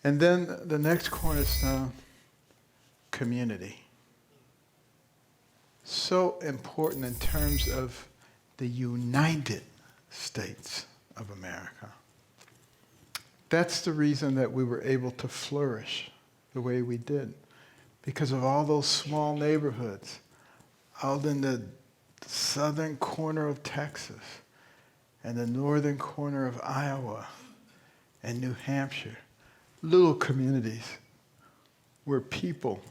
And then the next cornerstone, community. So important in terms of the United States of America. That's the reason that we were able to flourish the way we did, because of all those small neighborhoods out in the southern corner of Texas and the northern corner of Iowa and New Hampshire, little communities where people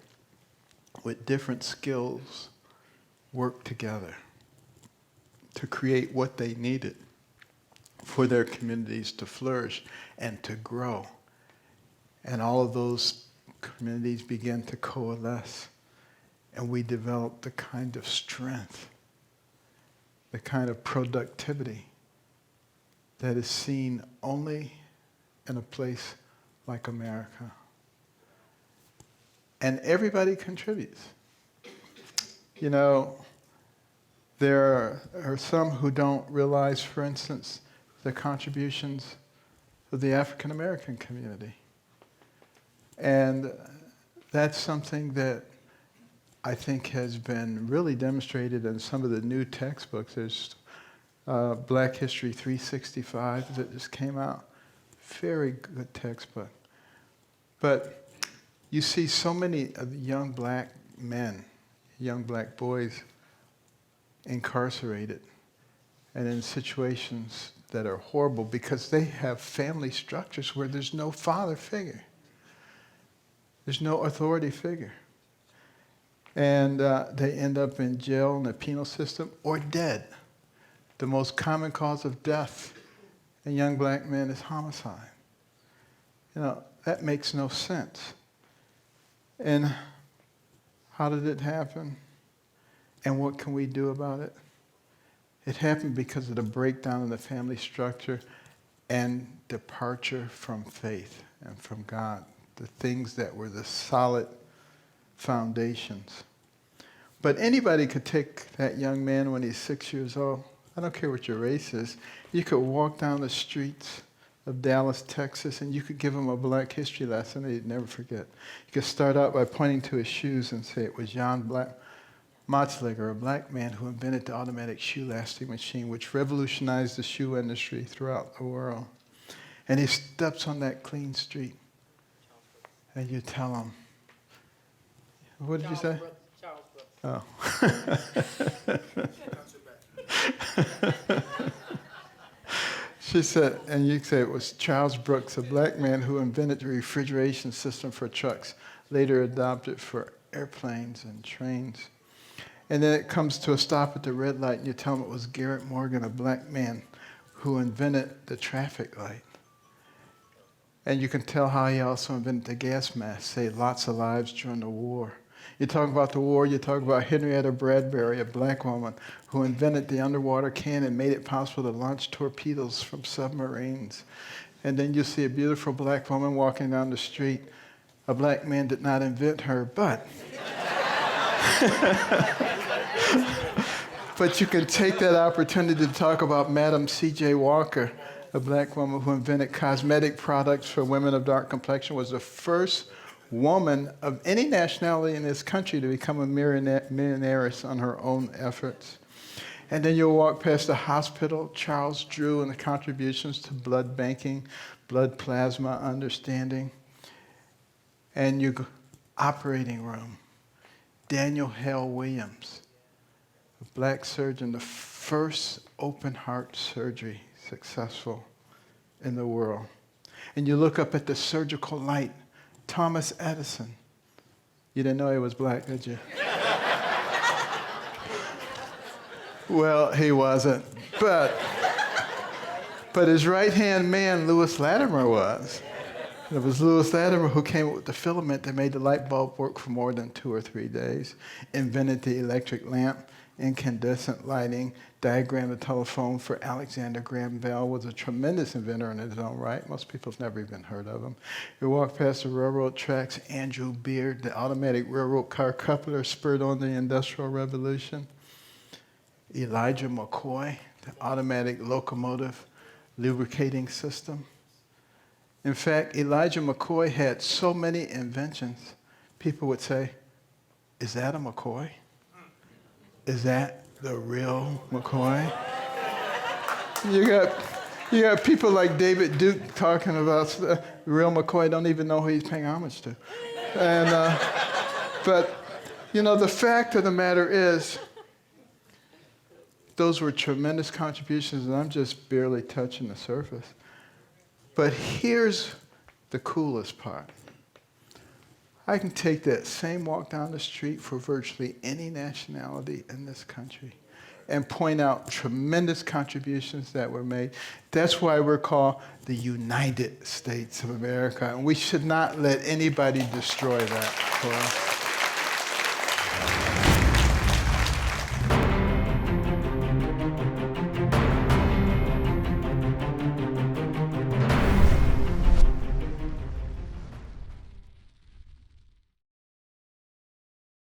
with different skills worked together to create what they needed for their communities to flourish and to grow. And all of those communities began to coalesce, and we developed the kind of strength, the kind of productivity that is seen only in a place like America. And everybody contributes. You know, there are some who don't realize, for instance, the contributions of the African American community. And that's something that I think has been really demonstrated in some of the new textbooks. There's Black History 365 that just came out. Very good textbook. But you see so many of the young black men, young black boys incarcerated and in situations that are horrible because they have family structures where there's no father figure. There's no authority figure. And they end up in jail in the penal system or dead. The most common cause of death in young black men is homicide. You know, that makes no sense. And how did it happen? And what can we do about it? It happened because of the breakdown in the family structure and departure from faith and from God, the things that were the solid foundations. But anybody could take that young man when he's 6 years old. I don't care what your race is. You could walk down the streets of Dallas, Texas, and you could give him a black history lesson that he'd never forget. You could start out by pointing to his shoes and say it was Jan Matzliger, a black man who invented the automatic shoe lasting machine, which revolutionized the shoe industry throughout the world. And he steps on that clean street, and you tell him, what did you say? Charles Brooks. Oh. She said, and you say it was Charles Brooks, a black man who invented the refrigeration system for trucks, later adopted for airplanes and trains. And then it comes to a stop at the red light, and you tell him it was Garrett Morgan, a black man who invented the traffic light. And you can tell how he also invented the gas mask, saved lots of lives during the war. You talk about the war, you talk about Henrietta Bradbury, a black woman who invented the underwater cannon and made it possible to launch torpedoes from submarines. And then you see a beautiful black woman walking down the street. A black man did not invent her, but but you can take that opportunity to talk about Madam C.J. Walker, a black woman who invented cosmetic products for women of dark complexion, was the first woman of any nationality in this country to become a millionaire on her own efforts. And then you'll walk past the hospital, Charles Drew, and the contributions to blood banking, blood plasma understanding. And you go, operating room, Daniel Hale Williams, a black surgeon, the first open heart surgery successful in the world. And you look up at the surgical light, Thomas Edison. You didn't know he was black, did you? Well, he wasn't. But his right-hand man, Lewis Latimer, was. It was Lewis Latimer who came up with the filament that made the light bulb work for more than 2 or 3 days, invented the electric lamp, incandescent lighting, diagrammed the telephone for Alexander Graham Bell, was a tremendous inventor in his own right. Most people have never even heard of him. You walk past the railroad tracks, Andrew Beard, the automatic railroad car coupler spurred on the Industrial Revolution. Elijah McCoy, the automatic locomotive lubricating system. In fact, Elijah McCoy had so many inventions, people would say, is that a McCoy? Is that the real McCoy? You got people like David Duke talking about the real McCoy don't even know who he's paying homage to. And, but, the fact of the matter is, those were tremendous contributions, and I'm just barely touching the surface. But here's the coolest part. I can take that same walk down the street for virtually any nationality in this country and point out tremendous contributions that were made. That's why we're called the United States of America, and we should not let anybody destroy that for us.